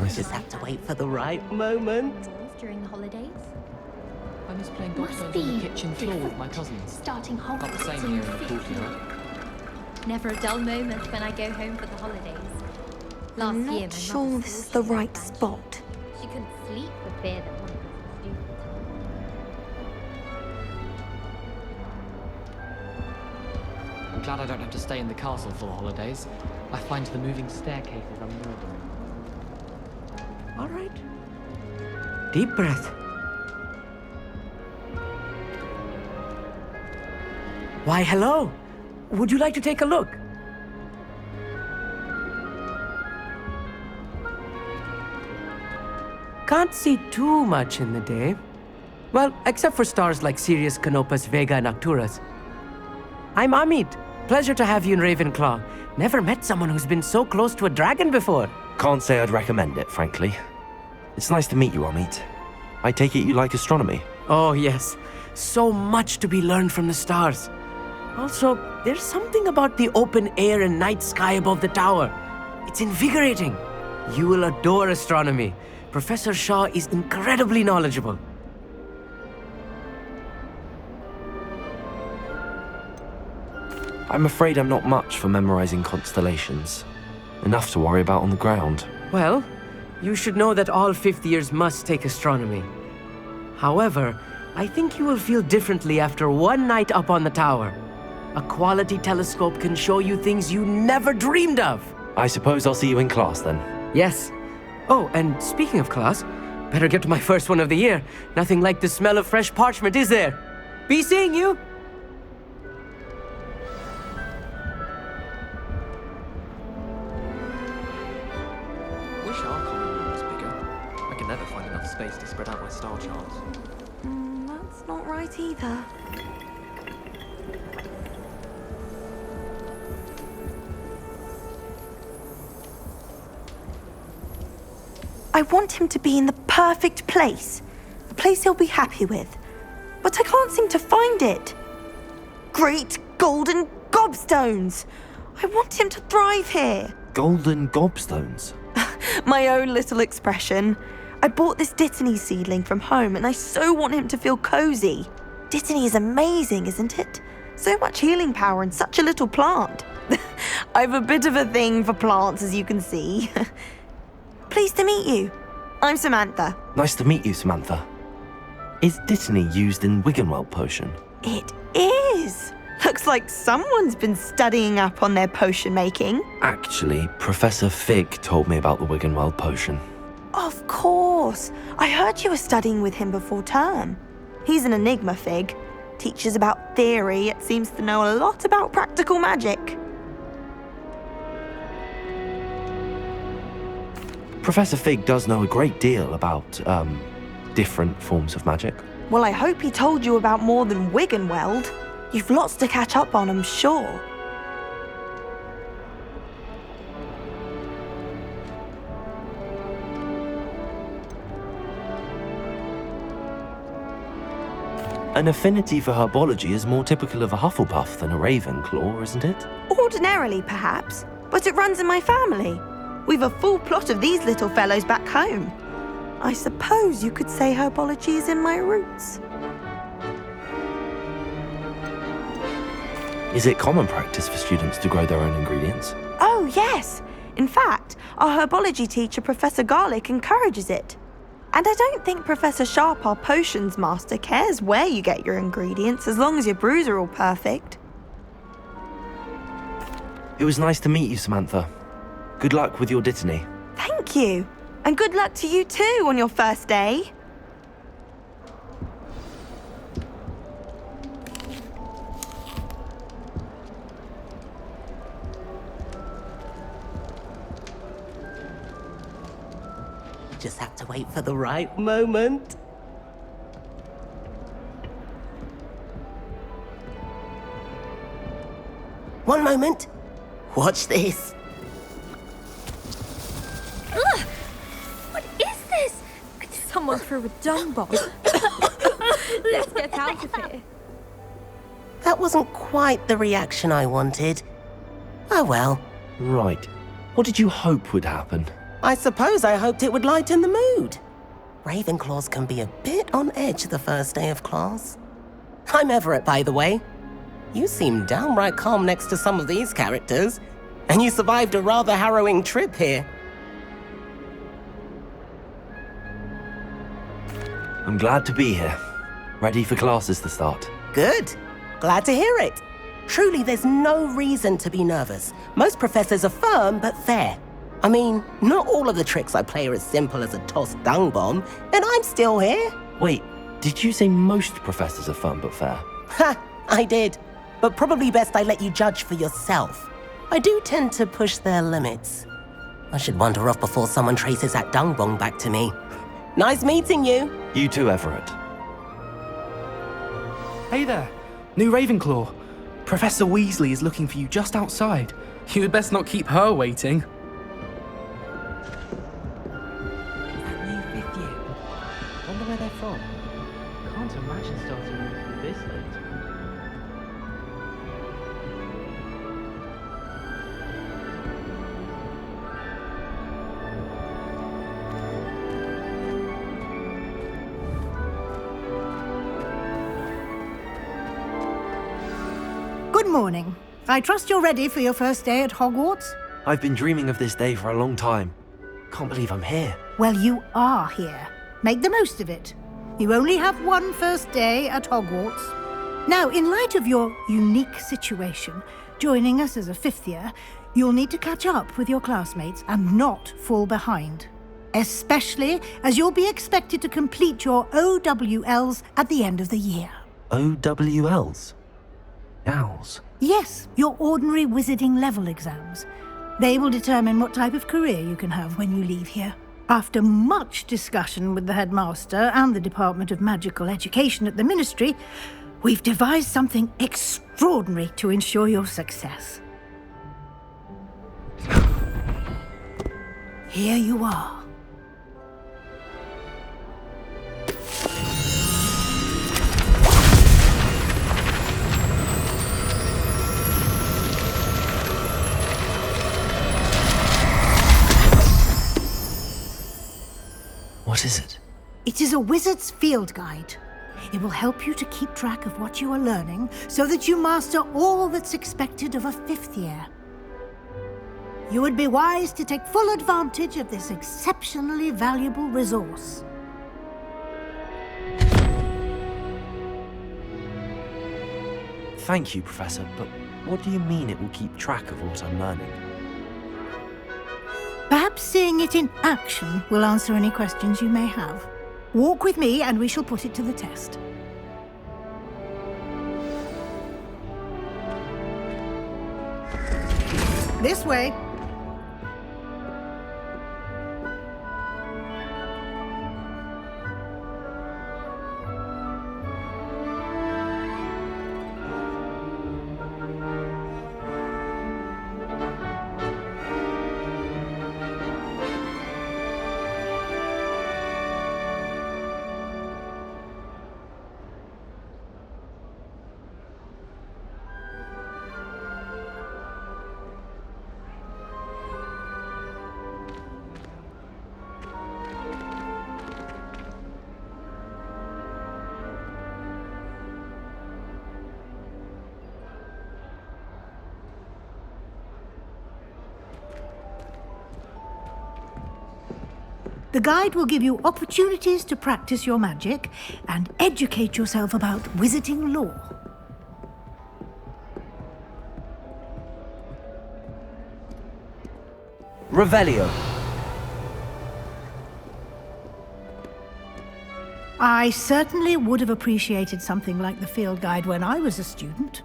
nice. Just have to wait for the right moment. During the holidays? I miss playing Must dominoes on the be kitchen floor with my cousins. Starting Not the Hogwarts same in here in the courtyard. Never a dull moment when I go home for the holidays. Last I'm year, not my sure mother this is swore the she was right banshee. spot. She couldn't sleep for fear that one of us was stupid. I'm glad I don't have to stay in the castle for the holidays. I find the moving staircases unnerving. All right. Deep breath. Why, hello. Would you like to take a look? Can't see too much in the day. Well, except for stars like Sirius, Canopus, Vega, and Arcturus. I'm Amit. Pleasure to have you in Ravenclaw. Never met someone who's been so close to a dragon before. Can't say I'd recommend it, frankly. It's nice to meet you, Amit. I take it you like astronomy. Oh, yes. So much to be learned from the stars. Also, there's something about the open air and night sky above the tower. It's invigorating. You will adore astronomy. Professor Shaw is incredibly knowledgeable. I'm afraid I'm not much for memorizing constellations. Enough to worry about on the ground. Well, you should know that all fifth years must take astronomy. However, I think you will feel differently after one night up on the tower. A quality telescope can show you things you never dreamed of. I suppose I'll see you in class then. Yes. Oh, and speaking of class, better get to my first one of the year. Nothing like the smell of fresh parchment, is there? Be seeing you! Wish our common room was bigger. I can never find enough space to spread out my star charts. That's not right either. I want him to be in the perfect place. A place he'll be happy with. But I can't seem to find it. Great golden gobstones! I want him to thrive here. Golden gobstones. My own little expression. I bought this Dittany seedling from home and I so want him to feel cozy. Dittany is amazing, isn't it? So much healing power in such a little plant. I've a bit of a thing for plants, as you can see. Pleased to meet you. I'm Samantha. Nice to meet you, Samantha. Is Dittany used in Wiggenweld potion? It is. Looks like someone's been studying up on their potion making. Actually, Professor Fig told me about the Wiggenweld potion. Of course. I heard you were studying with him before term. He's an enigma, Fig. Teaches about theory, yet seems to know a lot about practical magic. Professor Fig does know a great deal about, different forms of magic. Well, I hope he told you about more than Wiggenweld. You've lots to catch up on, I'm sure. An affinity for herbology is more typical of a Hufflepuff than a Ravenclaw, isn't it? Ordinarily, perhaps, but it runs in my family. We've a full plot of these little fellows back home. I suppose you could say herbology is in my roots. Is it common practice for students to grow their own ingredients? Oh, yes. In fact, our herbology teacher, Professor Garlick, encourages it. And I don't think Professor Sharp, our potions master, cares where you get your ingredients as long as your brews are all perfect. It was nice to meet you, Samantha. Good luck with your Dittany. Thank you. And good luck to you too on your first day. Just have to wait for the right moment. One moment. Watch this. Ugh! What is this? Someone threw a dung bomb. Let's get out of here. That wasn't quite the reaction I wanted. Oh well. Right. What did you hope would happen? I suppose I hoped it would lighten the mood. Ravenclaws can be a bit on edge the first day of class. I'm Everett, by the way. You seem downright calm next to some of these characters, and you survived a rather harrowing trip here. I'm glad to be here. Ready for classes to start. Good. Glad to hear it. Truly, there's no reason to be nervous. Most professors are firm but fair. I mean, not all of the tricks I play are as simple as a tossed dung bomb, and I'm still here. Wait, did you say most professors are fun but fair? Ha! I did. But probably best I let you judge for yourself. I do tend to push their limits. I should wander off before someone traces that dung bomb back to me. Nice meeting you. You too, Everett. Hey there, new Ravenclaw. Professor Weasley is looking for you just outside. You had best not keep her waiting. That new fifth year. Wonder where they're from. Can't imagine starting this late. Good morning. I trust you're ready for your first day at Hogwarts? I've been dreaming of this day for a long time. Can't believe I'm here. Well, you are here. Make the most of it. You only have one first day at Hogwarts. Now, in light of your unique situation, joining us as a fifth year, you'll need to catch up with your classmates and not fall behind. Especially as you'll be expected to complete your OWLs at the end of the year. OWLs? Owls? Yes, your ordinary wizarding level exams. They will determine what type of career you can have when you leave here. After much discussion with the headmaster and the Department of Magical Education at the Ministry, we've devised something extraordinary to ensure your success. Here you are. What is it? It is a wizard's field guide. It will help you to keep track of what you are learning so that you master all that's expected of a fifth year. You would be wise to take full advantage of this exceptionally valuable resource. Thank you, Professor, but what do you mean it will keep track of what I'm learning? Perhaps seeing it in action will answer any questions you may have. Walk with me and we shall put it to the test. This way. The guide will give you opportunities to practice your magic and educate yourself about wizarding lore. Revelio. I certainly would have appreciated something like the field guide when I was a student.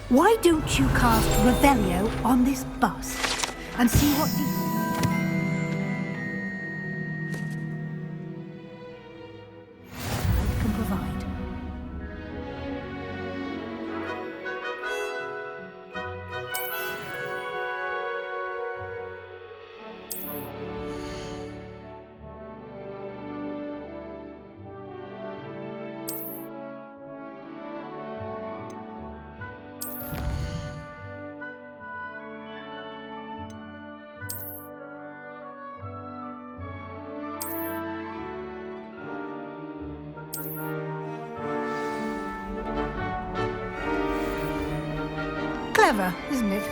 Why don't you cast Revelio on this bus and see what the... can provide. Clever, isn't it?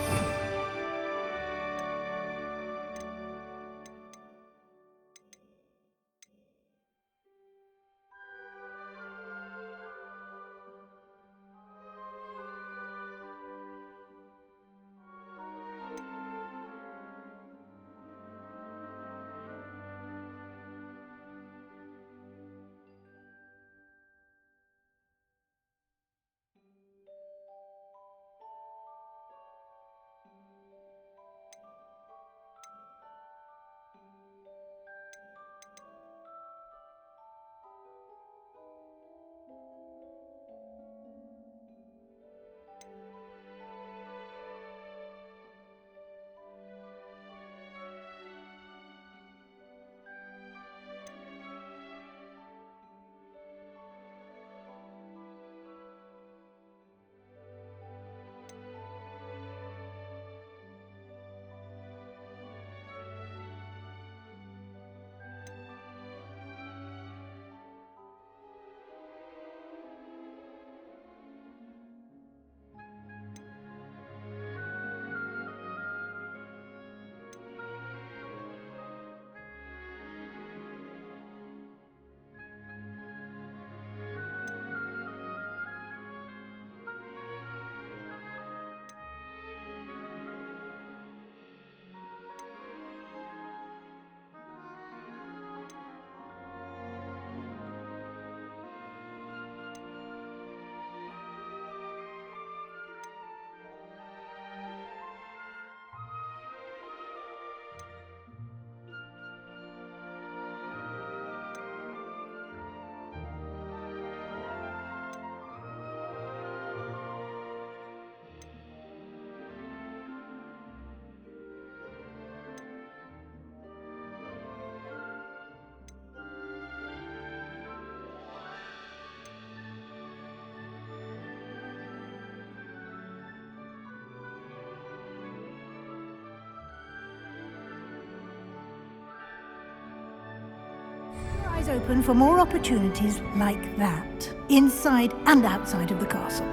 Eyes open for more opportunities like that, inside and outside of the castle.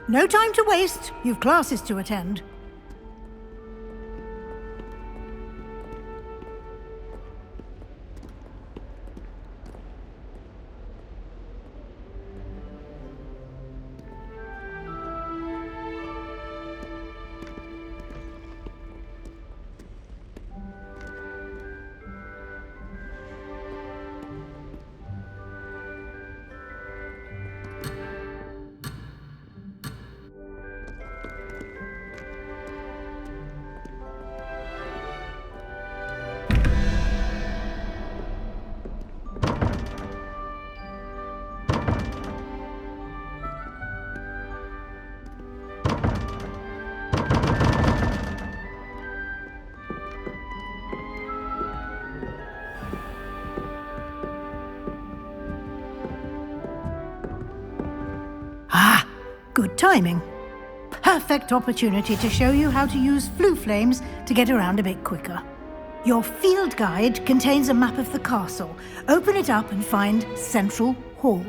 No time to waste. You've classes to attend. Ah, good timing. Perfect opportunity to show you how to use flue flames to get around a bit quicker. Your field guide contains a map of the castle. Open it up and find Central Hall.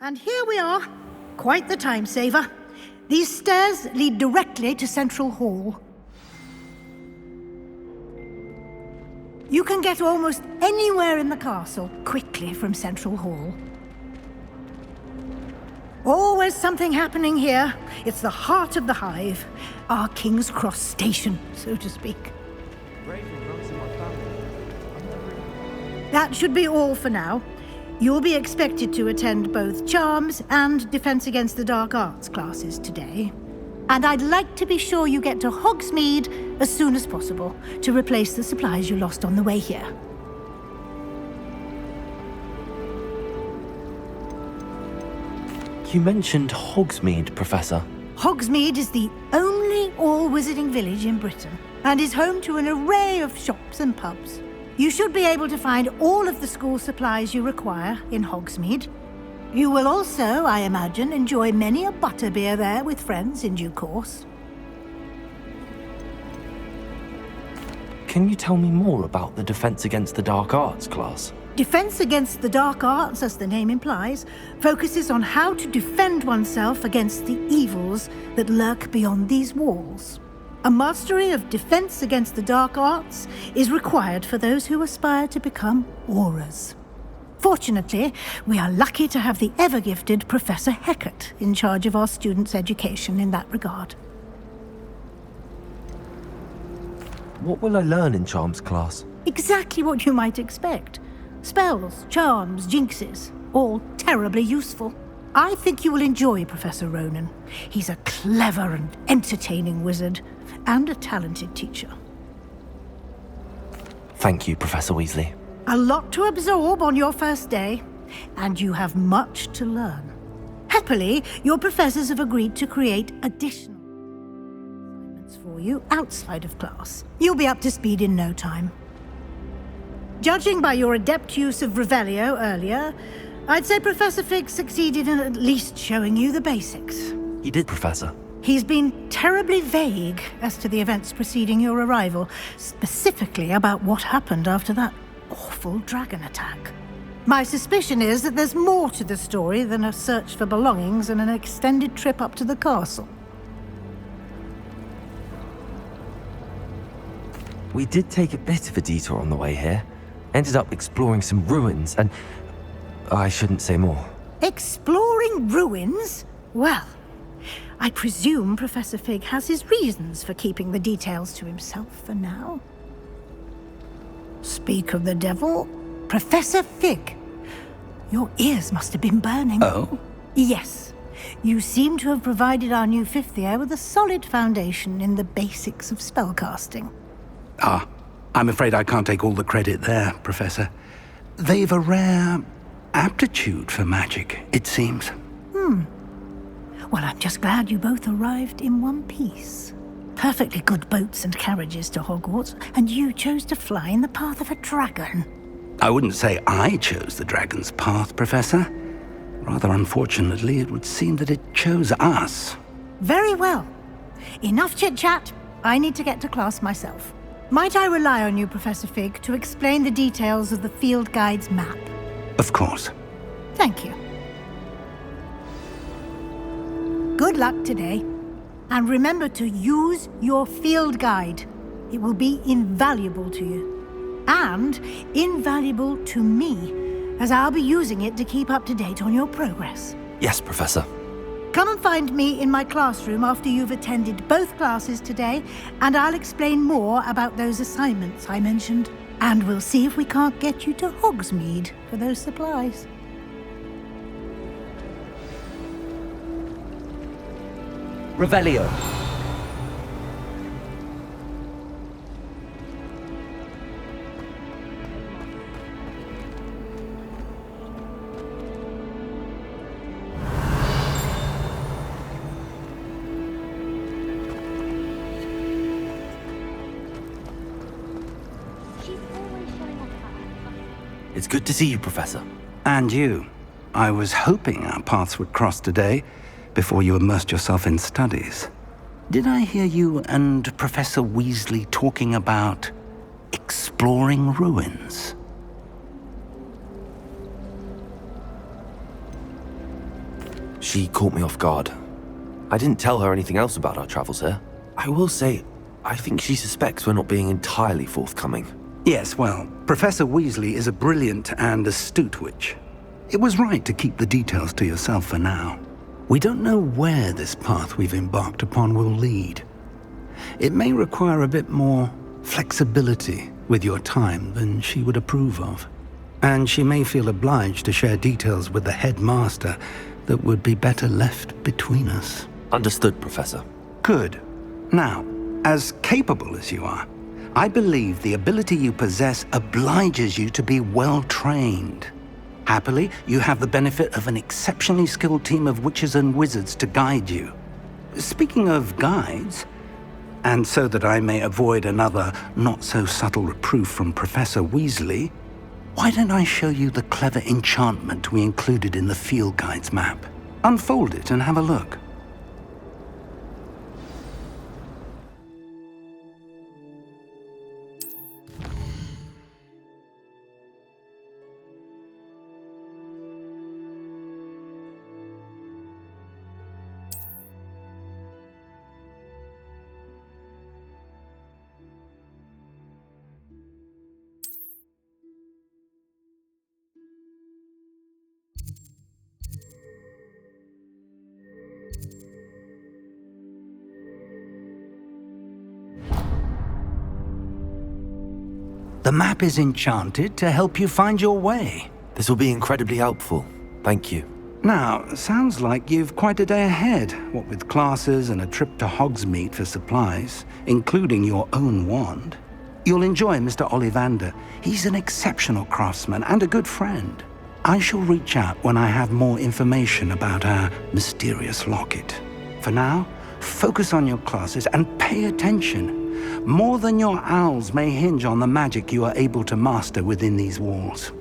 And here we are. Quite the time saver. These stairs lead directly to Central Hall. You can get almost anywhere in the castle quickly from Central Hall. Always something happening here. It's the heart of the hive. Our King's Cross station, so to speak. That should be all for now. You'll be expected to attend both Charms and Defense Against the Dark Arts classes today. And I'd like to be sure you get to Hogsmeade as soon as possible to replace the supplies you lost on the way here. You mentioned Hogsmeade, Professor. Hogsmeade is the only all-wizarding village in Britain and is home to an array of shops and pubs. You should be able to find all of the school supplies you require in Hogsmeade. You will also, I imagine, enjoy many a butterbeer there with friends in due course. Can you tell me more about the Defense Against the Dark Arts class? Defense Against the Dark Arts, as the name implies, focuses on how to defend oneself against the evils that lurk beyond these walls. A mastery of Defense Against the Dark Arts is required for those who aspire to become Aurors. Fortunately, we are lucky to have the ever-gifted Professor Hecat in charge of our students' education in that regard. What will I learn in Charms class? Exactly what you might expect. Spells, charms, jinxes, all terribly useful. I think you will enjoy Professor Ronan. He's a clever and entertaining wizard, and a talented teacher. Thank you, Professor Weasley. A lot to absorb on your first day, and you have much to learn. Happily, your professors have agreed to create additional assignments for you outside of class. You'll be up to speed in no time. Judging by your adept use of Revelio earlier, I'd say Professor Fig succeeded in at least showing you the basics. He did, Professor. He's been terribly vague as to the events preceding your arrival, specifically about what happened after that awful dragon attack. My suspicion is that there's more to the story than a search for belongings and an extended trip up to the castle. We did take a bit of a detour on the way here. Ended up exploring some ruins and... I shouldn't say more. Exploring ruins? Well, I presume Professor Fig has his reasons for keeping the details to himself for now. Speak of the devil, Professor Fig. Your ears must have been burning. Oh? Yes. You seem to have provided our new fifth year with a solid foundation in the basics of spellcasting. Ah, I'm afraid I can't take all the credit there, Professor. They've a rare aptitude for magic, it seems. Well, I'm just glad you both arrived in one piece. Perfectly good boats and carriages to Hogwarts, and you chose to fly in the path of a dragon. I wouldn't say I chose the dragon's path, Professor. Rather unfortunately, it would seem that it chose us. Very well. Enough chit-chat. I need to get to class myself. Might I rely on you, Professor Fig, to explain the details of the field guide's map? Of course. Thank you. Good luck today. And remember to use your field guide. It will be invaluable to you. And invaluable to me, as I'll be using it to keep up to date on your progress. Yes, Professor. Come and find me in my classroom after you've attended both classes today, and I'll explain more about those assignments I mentioned. And we'll see if we can't get you to Hogsmeade for those supplies. Revelio. It's good to see you, Professor. And you. I was hoping our paths would cross today, before you immersed yourself in studies. Did I hear you and Professor Weasley talking about exploring ruins? She caught me off guard. I didn't tell her anything else about our travels here. I will say, I think she suspects we're not being entirely forthcoming. Yes, well, Professor Weasley is a brilliant and astute witch. It was right to keep the details to yourself for now. We don't know where this path we've embarked upon will lead. It may require a bit more flexibility with your time than she would approve of. And she may feel obliged to share details with the headmaster that would be better left between us. Understood, Professor. Good. Now, as capable as you are, I believe the ability you possess obliges you to be well trained. Happily, you have the benefit of an exceptionally skilled team of witches and wizards to guide you. Speaking of guides, and so that I may avoid another not-so-subtle reproof from Professor Weasley, why don't I show you the clever enchantment we included in the field guide's map? Unfold it and have a look. The map is enchanted to help you find your way. This will be incredibly helpful. Thank you. Now, sounds like you've quite a day ahead, what with classes and a trip to Hogsmeade for supplies, including your own wand. You'll enjoy Mr. Ollivander. He's an exceptional craftsman and a good friend. I shall reach out when I have more information about our mysterious locket. For now, focus on your classes and pay attention. More than your owls may hinge on the magic you are able to master within these walls.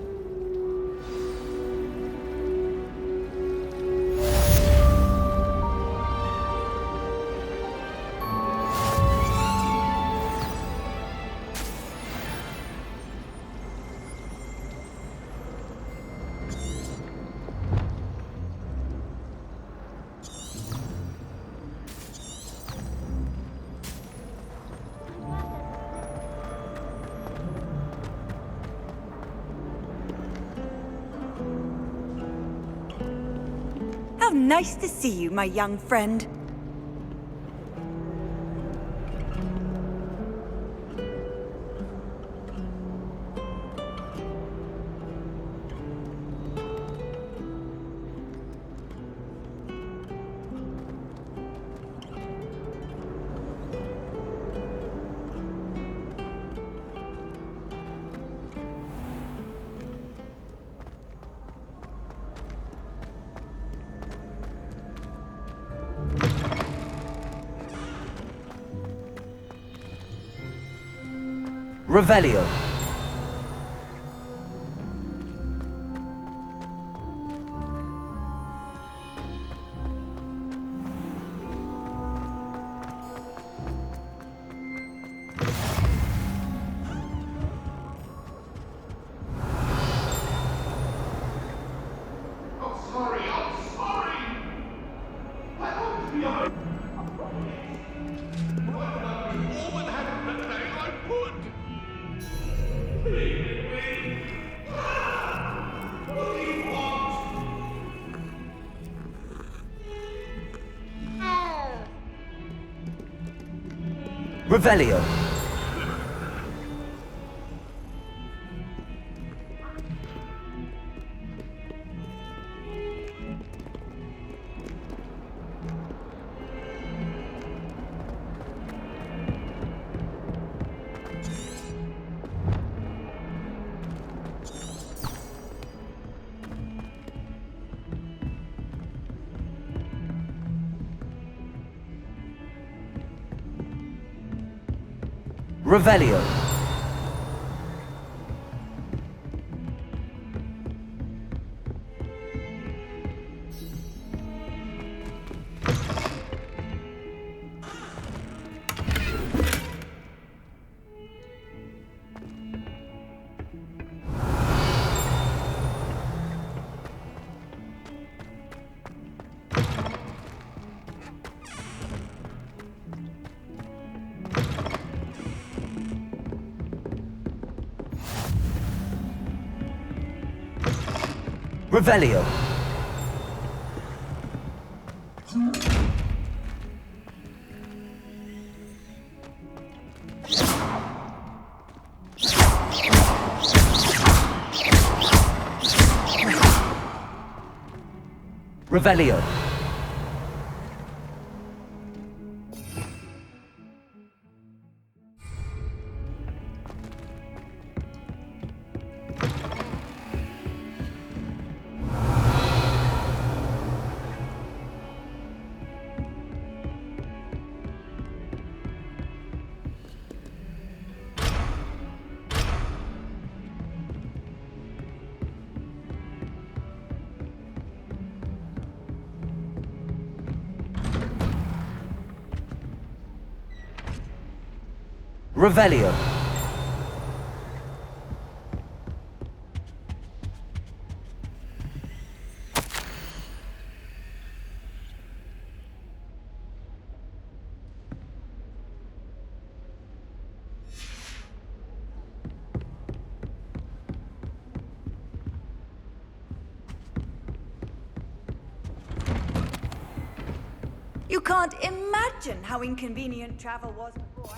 How nice to see you, my young friend. Revelio. Revelio. Revelio. Revelio. Revelio. Revelio. You can't imagine how inconvenient travel was before.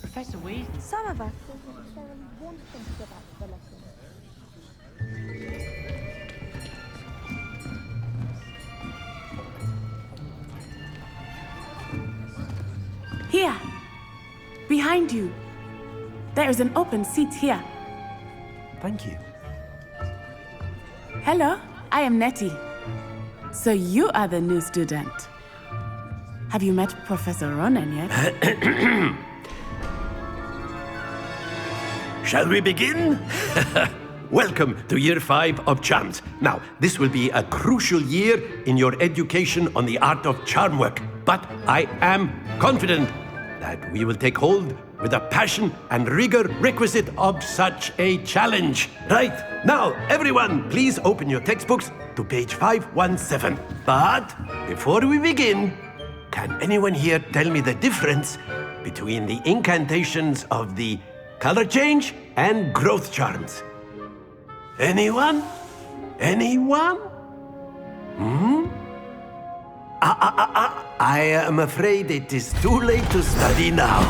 Professor Weasley. Some of us don't necessarily want them to give up the lesson. Here, behind you. There is an open seat here. Thank you. Hello, I am Nettie. So you are the new student. Have you met Professor Ronan yet? Shall we begin? Welcome to Year 5 of Charms. Now, this will be a crucial year in your education on the art of charm work, but I am confident that we will take hold with the passion and rigor requisite of such a challenge. Right, now, everyone, please open your textbooks to page 517. But before we begin, can anyone here tell me the difference between the incantations of the color change and growth charms? Anyone? Anyone? I am afraid it is too late to study now.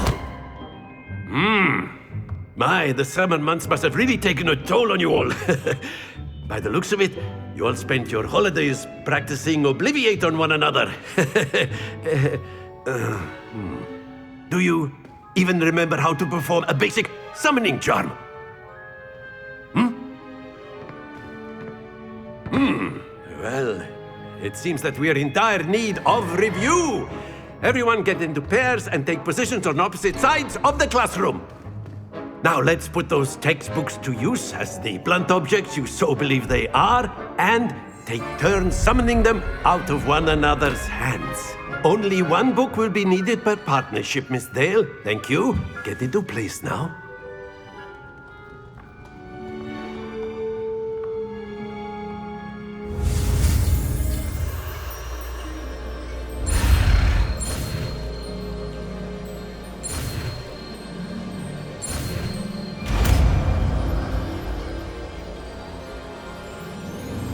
My, the summer months must have really taken a toll on you all. By the looks of it, you all spent your holidays practicing Obliviate on one another. Do you even remember how to perform a basic summoning charm? Well, it seems that we are in dire need of review. Everyone get into pairs and take positions on opposite sides of the classroom. Now let's put those textbooks to use as the blunt objects you so believe they are, and take turns summoning them out of one another's hands. Only one book will be needed per partnership, Miss Dale. Thank you. Get into place now.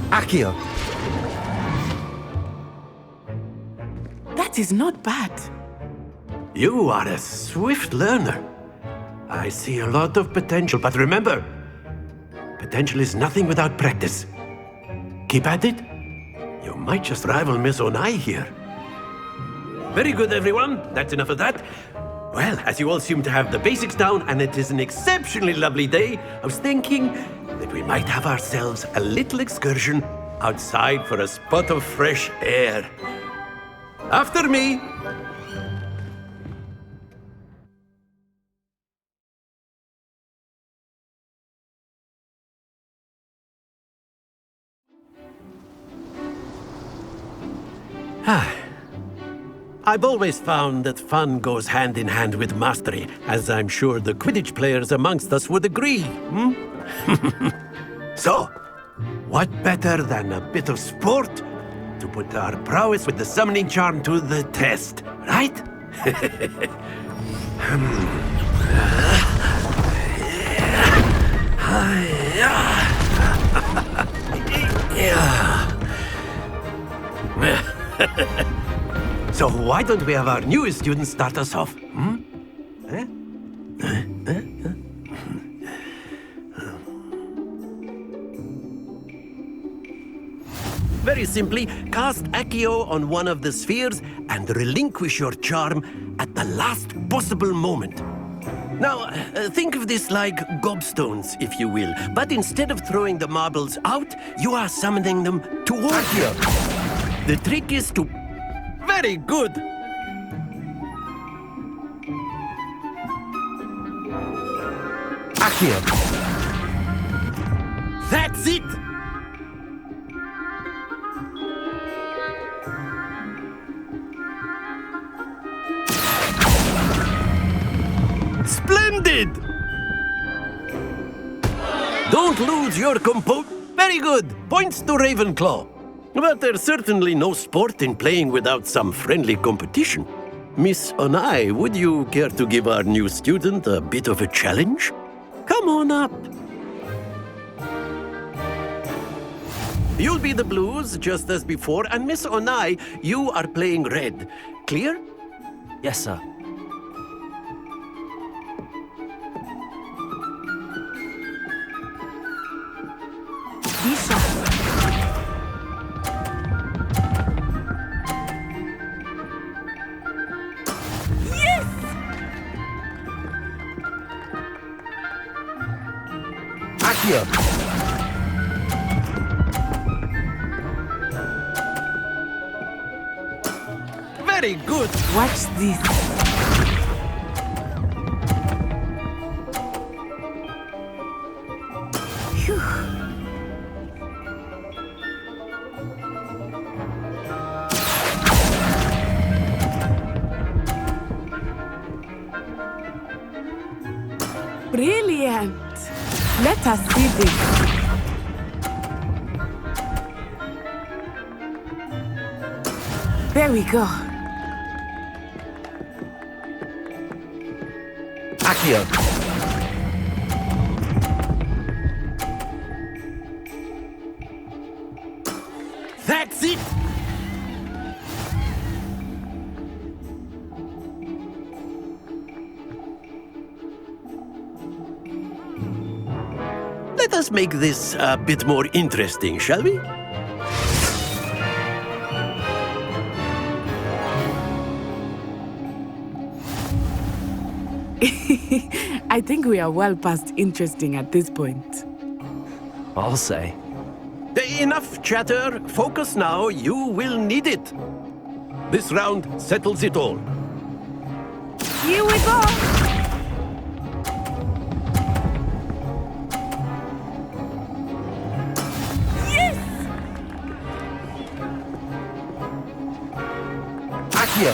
Accio. That is not bad. You are a swift learner. I see a lot of potential, but remember, potential is nothing without practice. Keep at it. You might just rival Miss Onai here. Very good, everyone. That's enough of that. Well, as you all seem to have the basics down, and it is an exceptionally lovely day, I was thinking that we might have ourselves a little excursion outside for a spot of fresh air. After me. I've always found that fun goes hand in hand with mastery, as I'm sure the Quidditch players amongst us would agree. So So, what better than a bit of sport to put our prowess with the summoning charm to the test, right? So why don't we have our newest student start us off? Very simply, cast Accio on one of the spheres and relinquish your charm at the last possible moment. Now, think of this like gobstones, if you will, but instead of throwing the marbles out, you are summoning them toward you. The trick is to... Very good! Accio. That's it! Splendid! Don't lose your composure. Very good. Points to Ravenclaw. But there's certainly no sport in playing without some friendly competition. Miss Onai, would you care to give our new student a bit of a challenge? Come on up. You'll be the blues, just as before, and Miss Onai, you are playing red. Clear? Yes, sir. Accio. Very good. Watch this. Phew. Brilliant. Let us see this. There we go. Accio. That's it! Let us make this a bit more interesting, shall we? I think we are well past interesting at this point. I'll say. Enough chatter. Focus now. You will need it. This round settles it all. Here we go. Accio.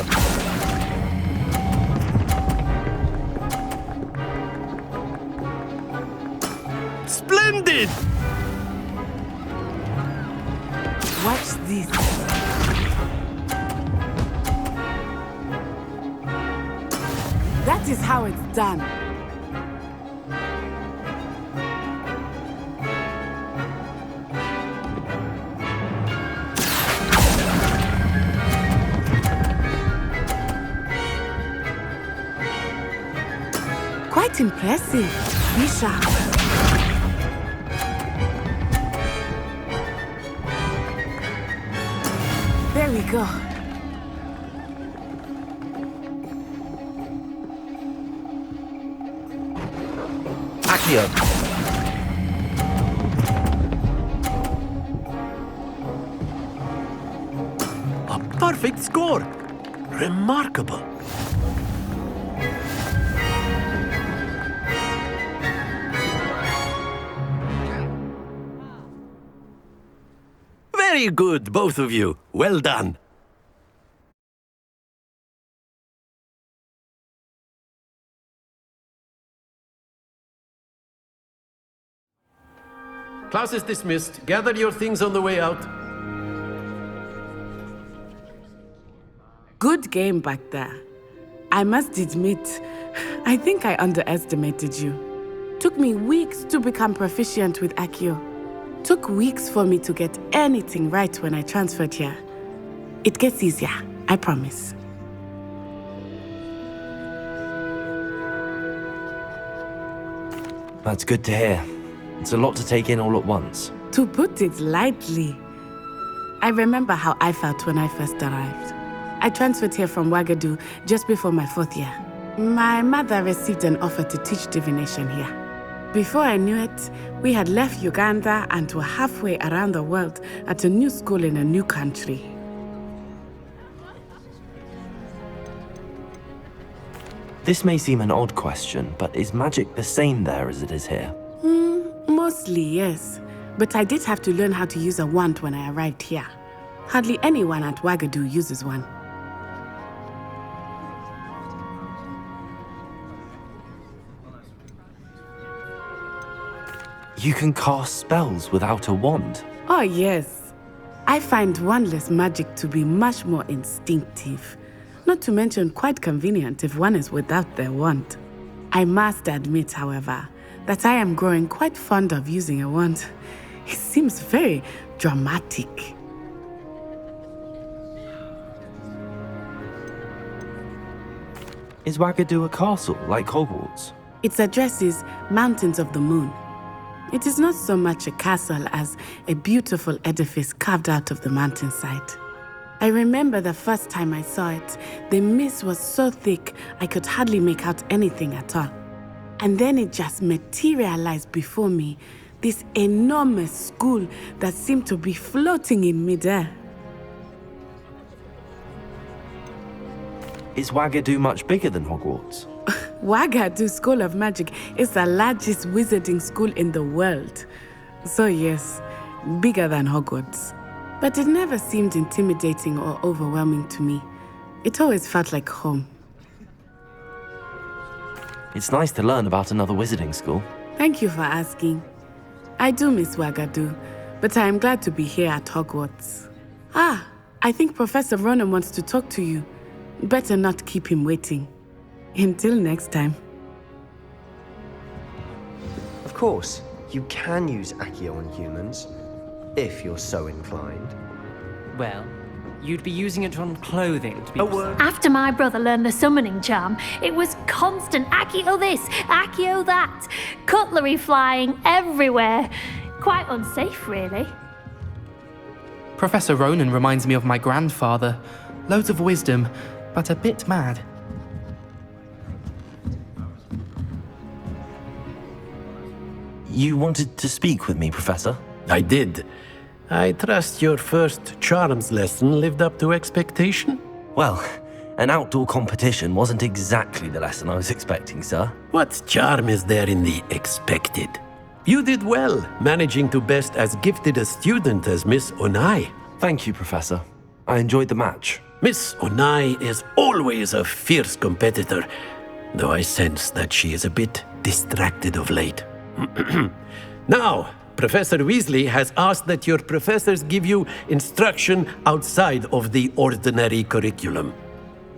Splendid! Watch this. That is how it's done. Quite impressive. Be sharp. There we go. Accio. A perfect score. Remarkable. Very good, both of you. Well done. class is dismissed. Gather your things on the way out. Good game back there. I must admit, I think I underestimated you. Took me weeks to become proficient with Accio. Took weeks for me to get anything right when I transferred here. It gets easier, I promise. That's good to hear. It's a lot to take in all at once. To put it lightly, I remember how I felt when I first arrived. I transferred here from Ouagadougou just before my 4th year. My mother received an offer to teach divination here. Before I knew it, we had left Uganda and were halfway around the world at a new school in a new country. This may seem an odd question, but is magic the same there as it is here? Mostly, yes. But I did have to learn how to use a wand when I arrived here. Hardly anyone at Ouagadougou uses one. You can cast spells without a wand. Oh, yes. I find wandless magic to be much more instinctive. Not to mention quite convenient if one is without their wand. I must admit, however, that I am growing quite fond of using a wand. It seems very dramatic. Is Ouagadougou a castle, like Hogwarts? Its address is Mountains of the Moon. It is not so much a castle as a beautiful edifice carved out of the mountainside. I remember the first time I saw it, the mist was so thick I could hardly make out anything at all. And then it just materialized before me, this enormous school that seemed to be floating in midair. Is Ouagadougou much bigger than Hogwarts? Ouagadougou School of Magic is the largest wizarding school in the world. So yes, bigger than Hogwarts. But it never seemed intimidating or overwhelming to me. It always felt like home. It's nice to learn about another wizarding school. Thank you for asking. I do miss Ouagadougou, but I am glad to be here at Hogwarts. Ah, I think Professor Ronan wants to talk to you. Better not keep him waiting. Until next time. Of course, you can use Accio on humans, if you're so inclined. Well, you'd be using it on clothing, to be precise. After my brother learned the summoning charm, it was constant Accio this, Accio that, cutlery flying everywhere. Quite unsafe, really. Professor Ronan reminds me of my grandfather. Loads of wisdom, but a bit mad. You wanted to speak with me, Professor? I did. I trust your first charms lesson lived up to expectation? Well, an outdoor competition wasn't exactly the lesson I was expecting, sir. What charm is there in the expected? You did well, managing to best as gifted a student as Miss Onai. Thank you, Professor. I enjoyed the match. Miss Onai is always a fierce competitor, though I sense that she is a bit distracted of late. Now, Professor Weasley has asked that your professors give you instruction outside of the ordinary curriculum.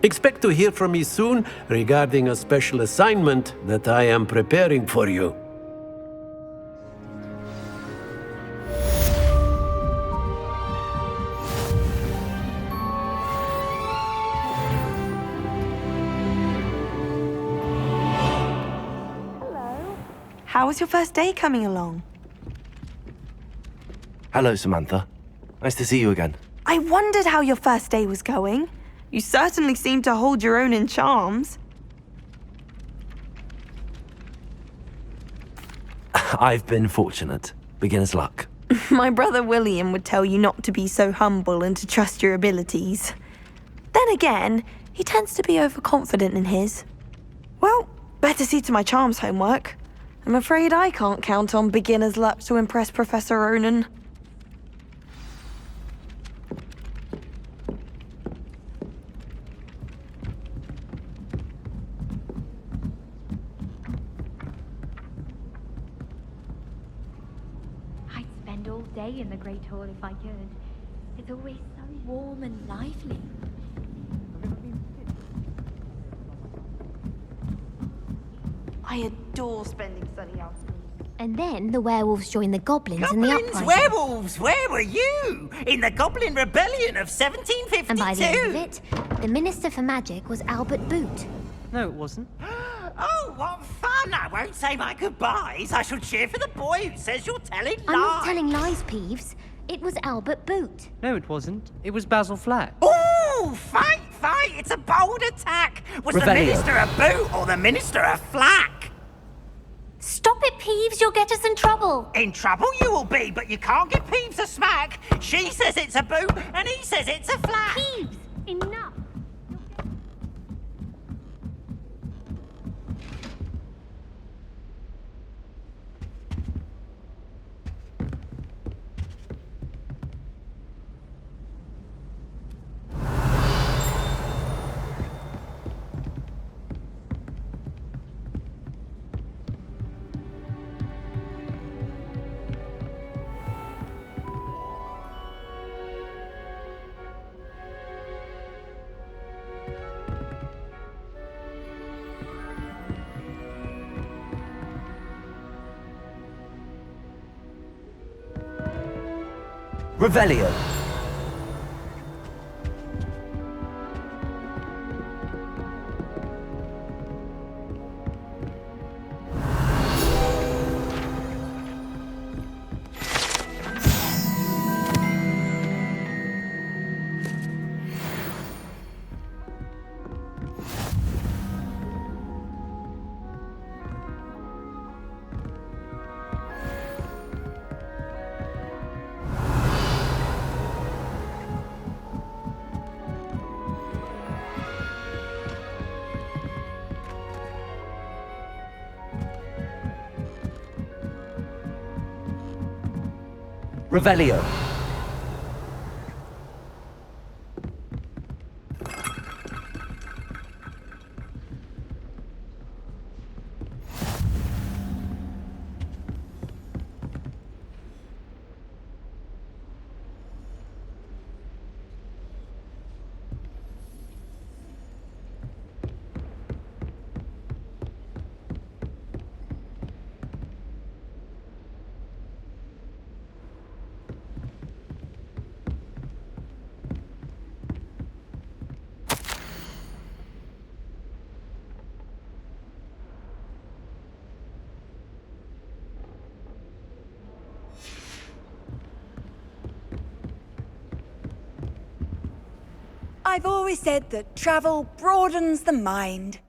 Expect to hear from me soon regarding a special assignment that I am preparing for you. How was your first day coming along? Hello, Samantha. Nice to see you again. I wondered how your first day was going. You certainly seem to hold your own in charms. I've been fortunate. Beginner's luck. My brother William would tell you not to be so humble and to trust your abilities. Then again, he tends to be overconfident in his. Well, better see to my charms homework. I'm afraid I can't count on beginner's luck to impress Professor Ronan. I'd stay in the Great Hall if I could. It's always so warm and lively. I adore spending sunny afternoons. And then the werewolves joined the goblins in the uprising. Werewolves, where were you? In the Goblin Rebellion of 1752? And by the end of it, the Minister for Magic was Albert Boot. No, it wasn't. Oh, what fun! I won't say my goodbyes. I shall cheer for the boy who says you're telling lies. I'm not telling lies, Peeves. It was Albert Boot. No, it wasn't. It was Basil Flack. Ooh, fight! It's a bold attack. Was the Minister a boot or the Minister a flack? Stop it, Peeves. You'll get us in trouble. In trouble you will be, but you can't give Peeves a smack. She says it's a boot and he says it's a flack. Peeves, enough. Revelio. Revelio. I've always said that travel broadens the mind.